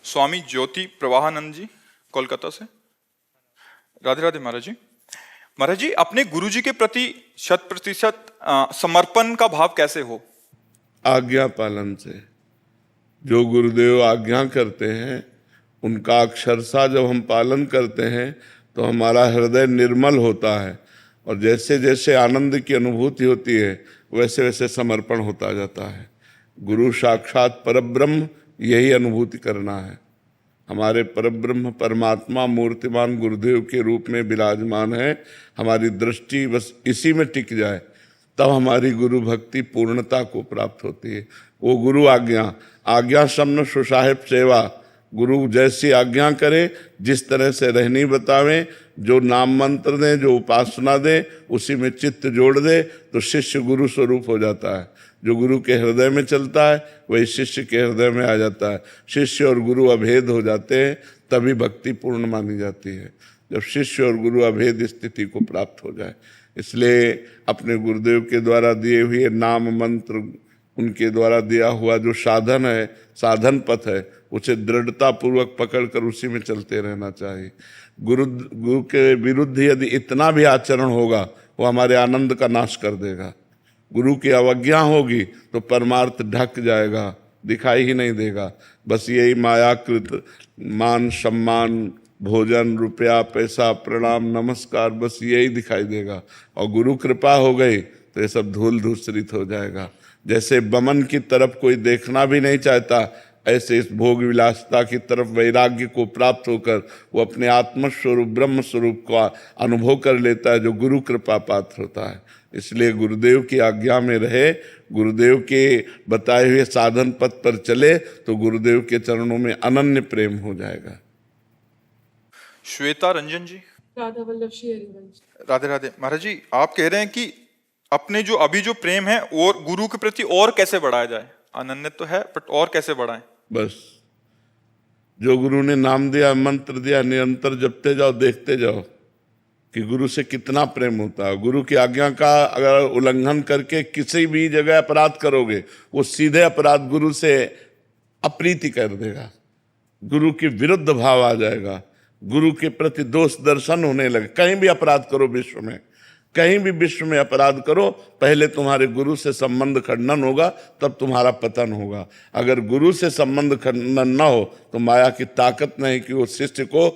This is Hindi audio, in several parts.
स्वामी ज्योति प्रवाहानंद जी, कोलकाता से। राधे राधे महाराज जी। महाराज जी, अपने गुरु जी के प्रति 100% समर्पण का भाव कैसे हो? आज्ञा पालन से। जो गुरुदेव आज्ञा करते हैं उनका अक्षरशः जब हम पालन करते हैं तो हमारा हृदय निर्मल होता है, और जैसे जैसे आनंद की अनुभूति होती है वैसे वैसे समर्पण होता जाता है। गुरु साक्षात परब्रह्म, यही अनुभूति करना है। हमारे परब्रह्म परमात्मा मूर्तिमान गुरुदेव के रूप में विराजमान है। हमारी दृष्टि बस इसी में टिक जाए तब हमारी गुरु भक्ति पूर्णता को प्राप्त होती है। वो गुरु आज्ञा, आज्ञा सम्न सुसाहिब सेवा। गुरु जैसी आज्ञा करे, जिस तरह से रहनी बतावें, जो नाम मंत्र दें, जो उपासना दें, उसी में चित्त जोड़ दे तो शिष्य गुरु स्वरूप हो जाता है। जो गुरु के हृदय में चलता है वही शिष्य के हृदय में आ जाता है। शिष्य और गुरु अभेद हो जाते हैं, तभी भक्ति पूर्ण मानी जाती है, जब शिष्य और गुरु अभेद स्थिति को प्राप्त हो जाए। इसलिए अपने गुरुदेव के द्वारा दिए हुए नाम मंत्र, उनके द्वारा दिया हुआ जो साधन है, साधन पथ है, उसे दृढ़ता पूर्वक पकड़कर उसी में चलते रहना चाहिए। गुरु के विरुद्ध यदि इतना भी आचरण होगा वो हमारे आनंद का नाश कर देगा। गुरु की अवज्ञा होगी तो परमार्थ ढक जाएगा, दिखाई ही नहीं देगा। बस यही मायाकृत मान सम्मान, भोजन, रुपया, पैसा, प्रणाम, नमस्कार, बस यही दिखाई देगा। और गुरु कृपा हो गई तो ये सब धूल धूसरित हो जाएगा। जैसे बमन की तरफ कोई देखना भी नहीं चाहता, ऐसे इस भोग विलासता की तरफ वैराग्य को प्राप्त होकर वो अपने आत्मस्वरूप ब्रह्म स्वरूप का अनुभव कर लेता है, जो गुरु कृपा पात्र होता है। इसलिए गुरुदेव की आज्ञा में रहे, गुरुदेव के बताए हुए साधन पथ पर चले तो गुरुदेव के चरणों में अनन्य प्रेम हो जाएगा। श्वेता रंजन जी। राधा वल्लभ श्री हरिवंश। राधे राधे। महाराज जी, आप कह रहे हैं कि अपने जो अभी जो प्रेम है और गुरु के प्रति और कैसे बढ़ाया जाए? अनन्य तो है, बट और कैसे बढ़ाएं? बस जो गुरु ने नाम दिया, मंत्र दिया, निरंतर जपते जाओ, देखते जाओ कि गुरु से कितना प्रेम होता है। गुरु की आज्ञा का अगर उल्लंघन करके किसी भी जगह अपराध करोगे, वो सीधे अपराध गुरु से अप्रीति कर देगा, गुरु के विरुद्ध भाव आ जाएगा, गुरु के प्रति दोष दर्शन होने लगे। कहीं भी अपराध करो विश्व में, कहीं भी विश्व में अपराध करो, पहले तुम्हारे गुरु से संबंध खंडन होगा, तब तुम्हारा पतन होगा। अगर गुरु से संबंध खंडन न हो तो माया की ताकत नहीं कि वो शिष्य को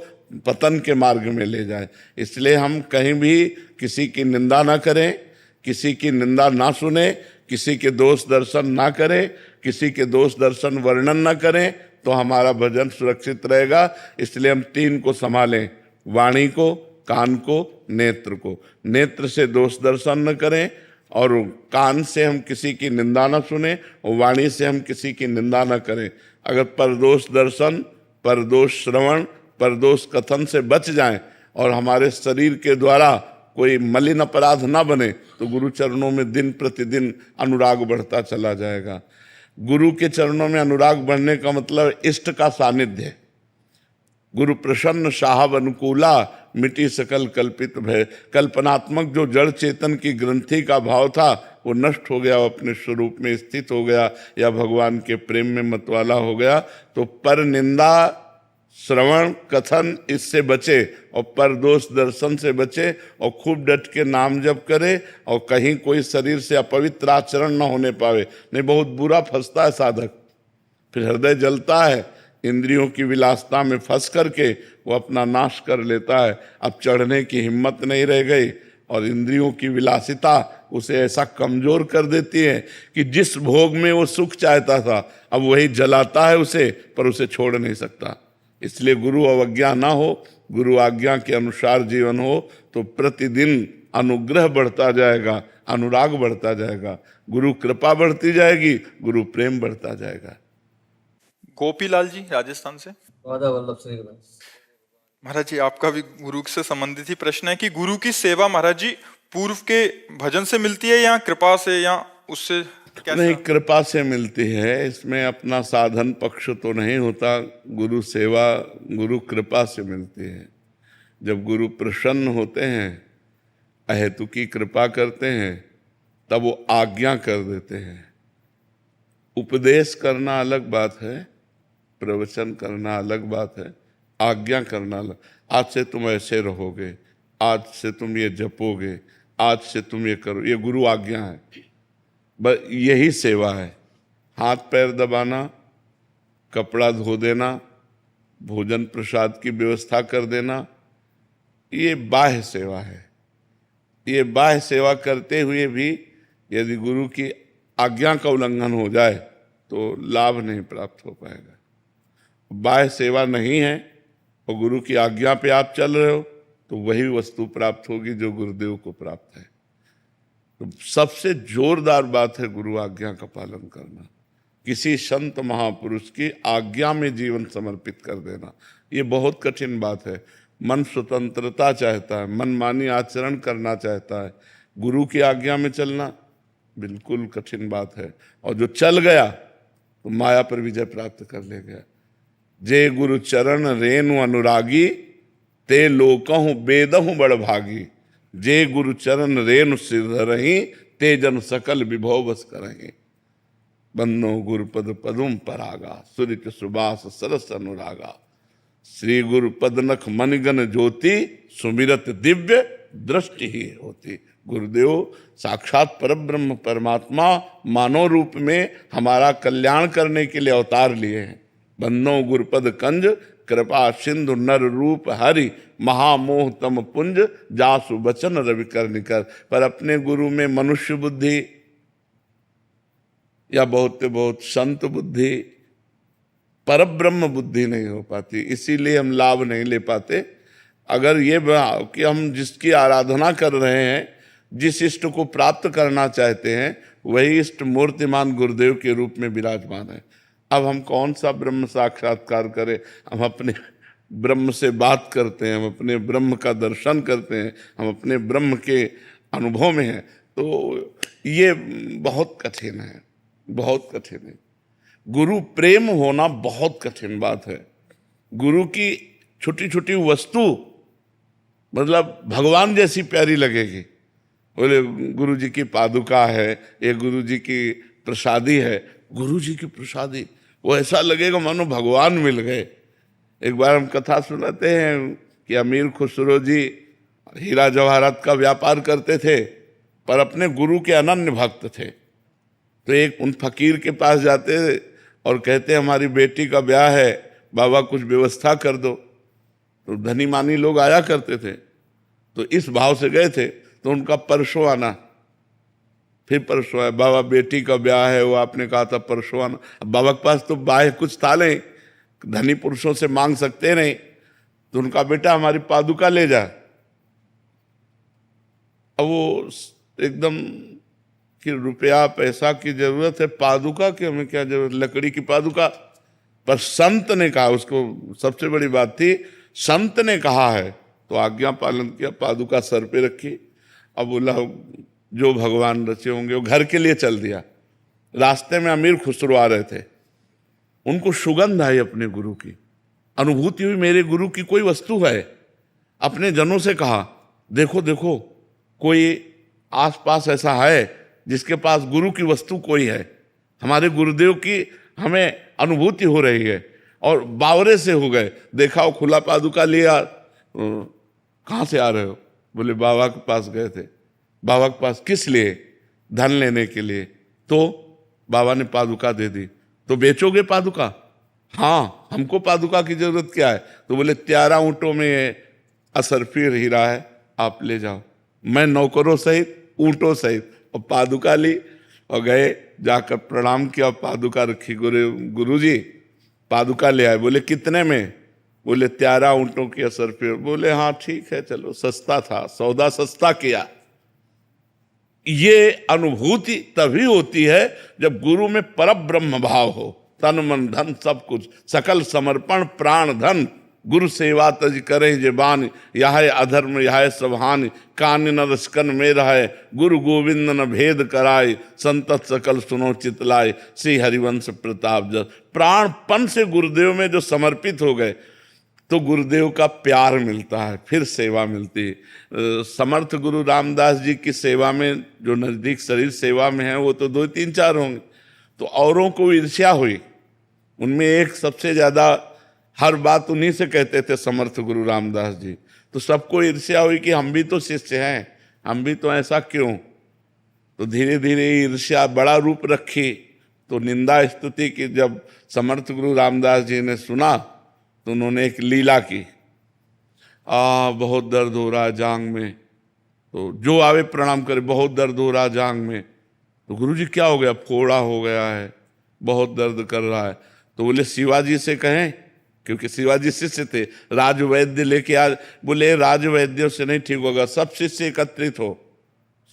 पतन के मार्ग में ले जाए। इसलिए हम कहीं भी किसी की निंदा ना करें, किसी की निंदा ना सुने, किसी के दोष दर्शन ना करें, किसी के दोष दर्शन वर्णन ना करें, तो हमारा भजन सुरक्षित रहेगा। इसलिए हम तीन को संभालें, वाणी को, कान को, नेत्र को। नेत्र से दोष दर्शन न करें, और कान से हम किसी की निंदा न सुने, और वाणी से हम किसी की निंदा न करें। अगर परदोष दर्शन, परदोष श्रवण, परदोष कथन से बच जाएं और हमारे शरीर के द्वारा कोई मलिन अपराध ना बने, तो गुरु चरणों में दिन प्रतिदिन अनुराग बढ़ता चला जाएगा। गुरु के चरणों में अनुराग बढ़ने का मतलब इष्ट का सानिध्य है। गुरु प्रसन्न साहब अनुकूला, मिटी सकल कल्पित भय। कल्पनात्मक जो जड़ चेतन की ग्रंथि का भाव था वो नष्ट हो गया, वो अपने स्वरूप में स्थित हो गया, या भगवान के प्रेम में मतवाला हो गया। तो पर निंदा, श्रवण, कथन, इससे बचे, और परदोष दर्शन से बचे, और खूब डट के नाम जप करे, और कहीं कोई शरीर से अपवित्र आचरण न होने पावे। नहीं, बहुत बुरा फंसता है साधक, फिर हृदय जलता है, इंद्रियों की विलासता में फंस करके वो अपना नाश कर लेता है। अब चढ़ने की हिम्मत नहीं रह गई, और इंद्रियों की विलासिता उसे ऐसा कमजोर कर देती है कि जिस भोग में वो सुख चाहता था अब वही जलाता है उसे, पर उसे छोड़ नहीं सकता। इसलिए गुरु अवज्ञा ना हो, गुरु आज्ञा के अनुसार जीवन हो, तो प्रतिदिन अनुग्रह बढ़ता जाएगा, अनुराग बढ़ता जाएगा, गुरु कृपा बढ़ती जाएगी, गुरु प्रेम बढ़ता जाएगा। गोपीलाल जी, राजस्थान से। राधा वल्लभ श्री हरिवंश। महाराज जी, आपका भी गुरु से संबंधित ही प्रश्न है कि गुरु की सेवा महाराज जी पूर्व के भजन से मिलती है या कृपा से, या उससे कैसा? नहीं, कृपा से मिलती है। इसमें अपना साधन पक्ष तो नहीं होता। गुरु सेवा गुरु कृपा से मिलती है। जब गुरु प्रसन्न होते हैं, अहेतुकी कृपा करते हैं, तब वो आज्ञा कर देते हैं। उपदेश करना अलग बात है, प्रवचन करना अलग बात है, आज्ञा करना अलग। आज से तुम ऐसे रहोगे, आज से तुम ये जपोगे, आज से तुम ये करो, ये गुरु आज्ञा है। बस यही सेवा है। हाथ पैर दबाना, कपड़ा धो देना, भोजन प्रसाद की व्यवस्था कर देना, ये बाह्य सेवा है। ये बाह्य सेवा करते हुए भी यदि गुरु की आज्ञा का उल्लंघन हो जाए तो लाभ नहीं प्राप्त हो पाएगा। बाह्य सेवा नहीं है और गुरु की आज्ञा पे आप चल रहे हो तो वही वस्तु प्राप्त होगी जो गुरुदेव को प्राप्त है। तो सबसे जोरदार बात है गुरु आज्ञा का पालन करना, किसी संत महापुरुष की आज्ञा में जीवन समर्पित कर देना। ये बहुत कठिन बात है। मन स्वतंत्रता चाहता है, मनमानी आचरण करना चाहता है, गुरु की आज्ञा में चलना बिल्कुल कठिन बात है। और जो चल गया तो माया पर विजय प्राप्त कर ले गया। जे गुरु चरण रेणु अनुरागी, ते लोकहु बेदहु बड़ भागी। जे गुरु चरण रेणु सिर रही, ते जन सकल विभव बस करही। बन्नो गुरुपद पदुम परागा, सुरित सुबास सरस अनुरागा। श्री गुरु पदनख मनगन ज्योति, सुमिरत दिव्य दृष्टि ही होती। गुरुदेव साक्षात परब्रह्म परमात्मा मानव रूप में हमारा कल्याण करने के लिए अवतार लिए हैं। बन्नो गुरुपद कंज, कृपा सिंधु नर रूप हरि। महामोह तम पुंज, जासु बचन रवि कर निकर। पर अपने गुरु में मनुष्य बुद्धि या बहुत संत बुद्धि, परब्रह्म बुद्धि नहीं हो पाती, इसीलिए हम लाभ नहीं ले पाते। अगर ये कि हम जिसकी आराधना कर रहे हैं, जिस इष्ट को प्राप्त करना चाहते हैं, वही इष्ट मूर्तिमान गुरुदेव के रूप में विराजमान है। अब हम कौन सा ब्रह्म साक्षात्कार करें? हम अपने ब्रह्म से बात करते हैं, हम अपने ब्रह्म का दर्शन करते हैं, हम अपने ब्रह्म के अनुभव में हैं। तो ये बहुत कठिन है, बहुत कठिन है। गुरु प्रेम होना बहुत कठिन बात है। गुरु की छोटी छोटी वस्तु मतलब भगवान जैसी प्यारी लगेगी। बोले गुरु जी की पादुका है, ये गुरु जी की प्रसादी है। गुरु जी की प्रसादी वो ऐसा लगेगा मानो भगवान मिल गए। एक बार हम कथा सुनाते हैं कि अमीर खुसरो जी हीरा जवाहरात का व्यापार करते थे, पर अपने गुरु के अनन्य भक्त थे। तो एक उन फकीर के पास जाते और कहते हमारी बेटी का ब्याह है, बाबा कुछ व्यवस्था कर दो। तो धनी मानी लोग आया करते थे, तो इस भाव से गए थे। तो उनका परसों आना, फिर परसों आया, बाबा बेटी का ब्याह है, वो आपने कहा था परसों आना। अब बाबा के पास तो बाह्य कुछ था नहीं, धनी पुरुषों से मांग सकते नहीं। तो उनका बेटा हमारी पादुका ले जा। अब वो एकदम कि रुपया पैसा की जरूरत है, पादुका की हमें क्या जरूरत, लकड़ी की पादुका। पर संत ने कहा, उसको सबसे बड़ी बात थी, संत ने कहा है तो आज्ञा पालन किया, पादुका सर पे रखी। अब बोला जो भगवान रचे होंगे, वो घर के लिए चल दिया। रास्ते में अमीर खुसरो आ रहे थे, उनको सुगंध आई अपने गुरु की, अनुभूति हुई मेरे गुरु की कोई वस्तु है। अपने जनों से कहा देखो देखो कोई आसपास ऐसा है जिसके पास गुरु की वस्तु कोई है, हमारे गुरुदेव की हमें अनुभूति हो रही है। और बावरे से हो गए, देखा वो खुला पादुका लिया। कहाँ से आ रहे हो? बोले बाबा के पास गए थे। बाबा के पास किस लिए? धन लेने के लिए। तो बाबा ने पादुका दे दी। तो बेचोगे पादुका? हाँ, हमको पादुका की जरूरत क्या है? तो बोले 13 ऊँटों में असरफी हीरा है, आप ले जाओ। मैं नौकरों सहित ऊँटों सहित और पादुका ली और गए, जाकर प्रणाम किया, पादुका रखी। गुरु जी पादुका ले आए। बोले कितने में? बोले 13 ऊँटों की असरफी। बोले हाँ ठीक है, चलो, सस्ता था, सौदा सस्ता किया। ये अनुभूति तभी होती है जब गुरु में परब्रह्म भाव हो, तन मन धन सब कुछ, सकल समर्पण प्राण धन। गुरु सेवा तज करे जे बान, यह अधर्म यह सब हानि, कान न रसकन में रहे, गुरु गोविंद न भेद कराए, संतत सकल सुनो चितलाए, श्री हरिवंश प्रताप जस। प्राणपन से गुरुदेव में जो समर्पित हो गए तो गुरुदेव का प्यार मिलता है, फिर सेवा मिलती है। समर्थ गुरु रामदास जी की सेवा में जो नजदीक शरीर सेवा में है वो तो 2-3-4 होंगे। तो औरों को ईर्ष्या हुई उनमें एक सबसे ज्यादा हर बात उन्हीं से कहते थे समर्थ गुरु रामदास जी। तो सबको ईर्ष्या हुई कि हम भी तो शिष्य हैं, हम भी तो ऐसा क्यों। तो धीरे धीरे ईर्ष्या बड़ा रूप रखी। तो निंदा स्तुति की जब समर्थ गुरु रामदास जी ने सुना तो उन्होंने एक लीला की, बहुत दर्द हो रहा है जांग में, तो जो आवे प्रणाम करे, बहुत दर्द हो रहा है जांग में। तो गुरुजी क्या हो गया? फोड़ा हो गया है, बहुत दर्द कर रहा है। तो बोले शिवाजी से कहें, क्योंकि शिवाजी शिष्य थे, राजवैद्य लेके आज। बोले राजवैद्यों से नहीं ठीक होगा, सब शिष्य एकत्रित हो।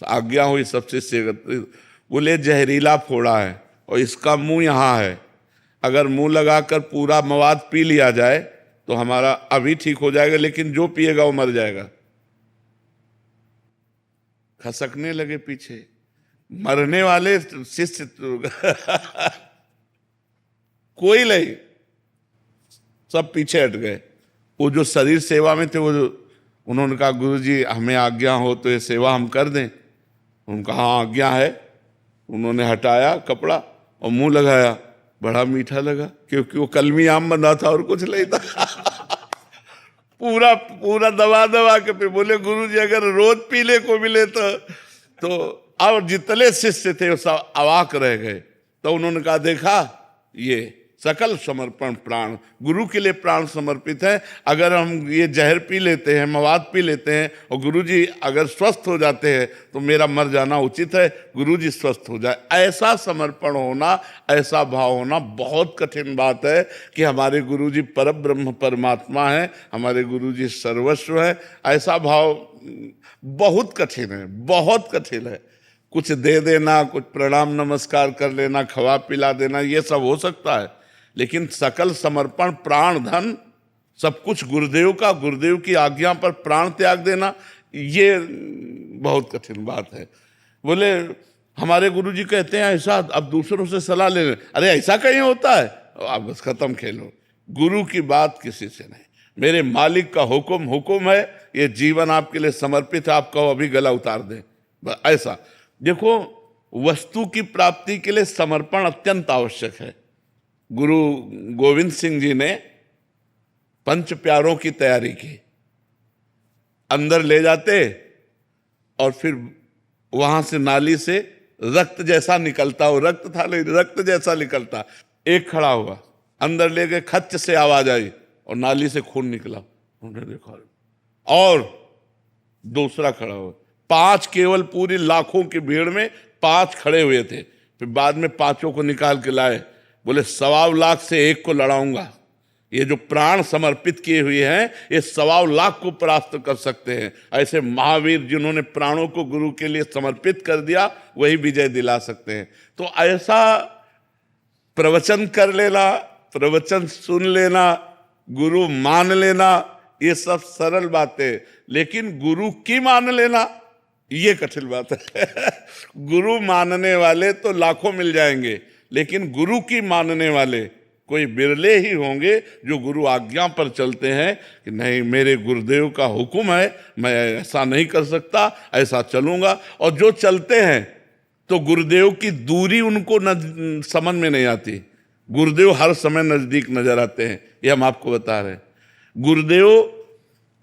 आज्ञा हुई, सब शिष्य एकत्रित। बोले जहरीला फोड़ा है और इसका मुंह यहाँ है, अगर मुंह लगाकर पूरा मवाद पी लिया जाए तो हमारा अभी ठीक हो जाएगा, लेकिन जो पिएगा वो मर जाएगा। खसकने लगे पीछे, मरने वाले शिष्य कोई नहीं, सब पीछे हट गए। वो जो शरीर सेवा में थे, वो उन्होंने कहा गुरुजी हमें आज्ञा हो तो ये सेवा हम कर दें। उनका हाँ आज्ञा है। उन्होंने हटाया कपड़ा और मुंह लगाया, बड़ा मीठा लगा, क्योंकि वो कलमी आम बना था और कुछ नहीं था। पूरा पूरा दबा दबा के पे। बोले गुरुजी अगर रोज पीले को मिले तो और जितने शिष्य थे वो सब अवाक रह गए। तो उन्होंने कहा देखा, ये सकल समर्पण प्राण, गुरु के लिए प्राण समर्पित है। अगर हम ये जहर पी लेते हैं, मवाद पी लेते हैं और गुरुजी अगर स्वस्थ हो जाते हैं तो मेरा मर जाना उचित है, गुरुजी स्वस्थ हो जाए। ऐसा समर्पण होना, ऐसा भाव होना बहुत कठिन बात है कि हमारे गुरुजी परब्रह्म परमात्मा है, हमारे गुरुजी सर्वस्व है। ऐसा भाव बहुत कठिन है, बहुत कठिन है। कुछ दे देना, कुछ प्रणाम नमस्कार कर लेना, खवा पिला देना, ये सब हो सकता है, लेकिन सकल समर्पण, प्राण धन सब कुछ गुरुदेव का, गुरुदेव की आज्ञा पर प्राण त्याग देना, ये बहुत कठिन बात है। बोले हमारे गुरुजी कहते हैं ऐसा, अब दूसरों से सलाह ले। अरे ऐसा कहीं होता है? आप बस खत्म खेलो, गुरु की बात किसी से नहीं। मेरे मालिक का हुक्म हुक्म है, ये जीवन आपके लिए समर्पित है, आप कहो अभी गला उतार दें, ऐसा। देखो, वस्तु की प्राप्ति के लिए समर्पण अत्यंत आवश्यक है। गुरु गोविंद सिंह जी ने पंच प्यारों की तैयारी की, अंदर ले जाते और फिर वहां से नाली से रक्त जैसा निकलता, वो रक्त था नहीं, रक्त जैसा निकलता। एक खड़ा हुआ, अंदर ले गए, खच्च से आवाज आई और नाली से खून निकला। उन्होंने देखा, और दूसरा खड़ा हुआ। 5 केवल पूरी लाखों की भीड़ में 5 खड़े हुए थे। फिर बाद में 5 को निकाल के लाए। बोले 1.25 लाख से 1 को लड़ाऊंगा। ये जो प्राण समर्पित किए हुए हैं, ये 1.25 लाख को परास्त कर सकते हैं। ऐसे महावीर जिन्होंने प्राणों को गुरु के लिए समर्पित कर दिया, वही विजय दिला सकते हैं। तो ऐसा प्रवचन कर लेना, प्रवचन सुन लेना, गुरु मान लेना, ये सब सरल बातें, लेकिन गुरु की मान लेना ये कठिन बात है। गुरु मानने वाले तो लाखों मिल जाएंगे, लेकिन गुरु की मानने वाले कोई बिरले ही होंगे जो गुरु आज्ञा पर चलते हैं कि नहीं, मेरे गुरुदेव का हुक्म है, मैं ऐसा नहीं कर सकता, ऐसा चलूंगा। और जो चलते हैं तो गुरुदेव की दूरी उनको समझ में नहीं आती। गुरुदेव हर समय नजदीक नजर आते हैं, ये हम आपको बता रहे हैं। गुरुदेव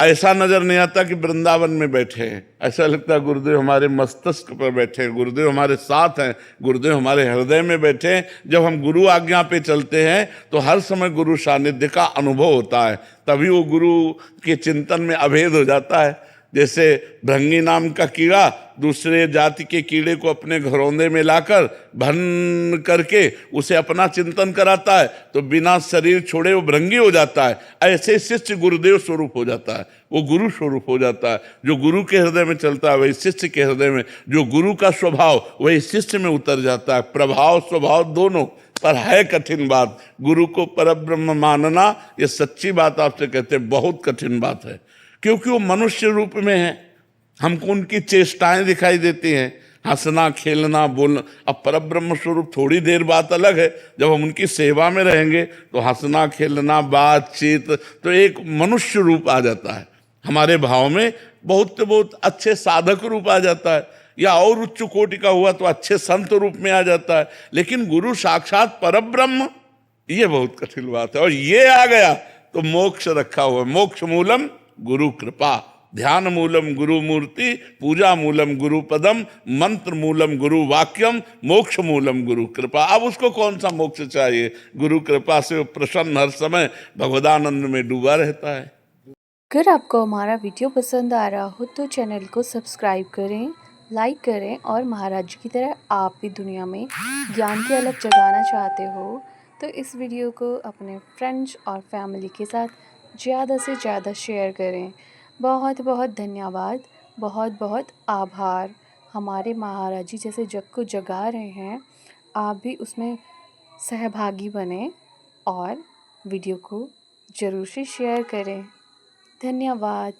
ऐसा नजर नहीं आता कि वृंदावन में बैठे हैं, ऐसा लगता है गुरुदेव हमारे मस्तिष्क पर बैठे हैं, गुरुदेव हमारे साथ हैं, गुरुदेव हमारे हृदय में बैठे हैं। जब हम गुरु आज्ञा पे चलते हैं तो हर समय गुरु सानिध्य का अनुभव होता है, तभी वो गुरु के चिंतन में अभेद हो जाता है। जैसे भृंगी नाम का कीड़ा दूसरे जाति के कीड़े को अपने घरौंदे में लाकर भन करके उसे अपना चिंतन कराता है, तो बिना शरीर छोड़े वो भृंगी हो जाता है। ऐसे शिष्य गुरुदेव स्वरूप हो जाता है, वो गुरु स्वरूप हो जाता है। जो गुरु के हृदय में चलता है वही शिष्य के हृदय में, जो गुरु का स्वभाव वही शिष्य में उतर जाता है। प्रभाव स्वभाव दोनों, पर है कठिन बात। गुरु को परब्रह्म मानना, ये सच्ची बात आपसे कहते हैं, बहुत कठिन बात है, क्योंकि वो मनुष्य रूप में है। हमको उनकी चेष्टाएं दिखाई देती हैं, हंसना खेलना बोलना। अब परब्रह्म स्वरूप थोड़ी देर बात अलग है, जब हम उनकी सेवा में रहेंगे तो हंसना खेलना बातचीत तो एक मनुष्य रूप आ जाता है हमारे भाव में, बहुत अच्छे साधक रूप आ जाता है, या और उच्च कोटि का हुआ तो अच्छे संत रूप में आ जाता है। लेकिन गुरु साक्षात परब्रह्म, ये बहुत कठिन बात है। और ये आ गया तो मोक्ष रखा हुआ है। मोक्ष मूलम गुरु कृपा, ध्यान मूलम गुरु मूर्ति, पूजा मूलम गुरु पदम, मंत्र मूलम गुरु वाक्यम, मोक्ष मूलम गुरु कृपा। अब उसको कौन सा मोक्ष चाहिए? गुरु कृपा से वो प्रसन्न हर समय भगवदानंद में डूबा रहता है। अगर आपको हमारा वीडियो पसंद आ रहा हो तो चैनल को सब्सक्राइब करें, लाइक करें और महाराज की तरह आप भी दुनिया में ज्ञान की अलग जगाना चाहते हो तो इस वीडियो को अपने फ्रेंड्स और फैमिली के साथ ज़्यादा से ज़्यादा शेयर करें। बहुत बहुत धन्यवाद, बहुत बहुत आभार। हमारे महाराज जी जैसे जग को जगा रहे हैं, आप भी उसमें सहभागी बने और वीडियो को ज़रूर से शेयर करें। धन्यवाद।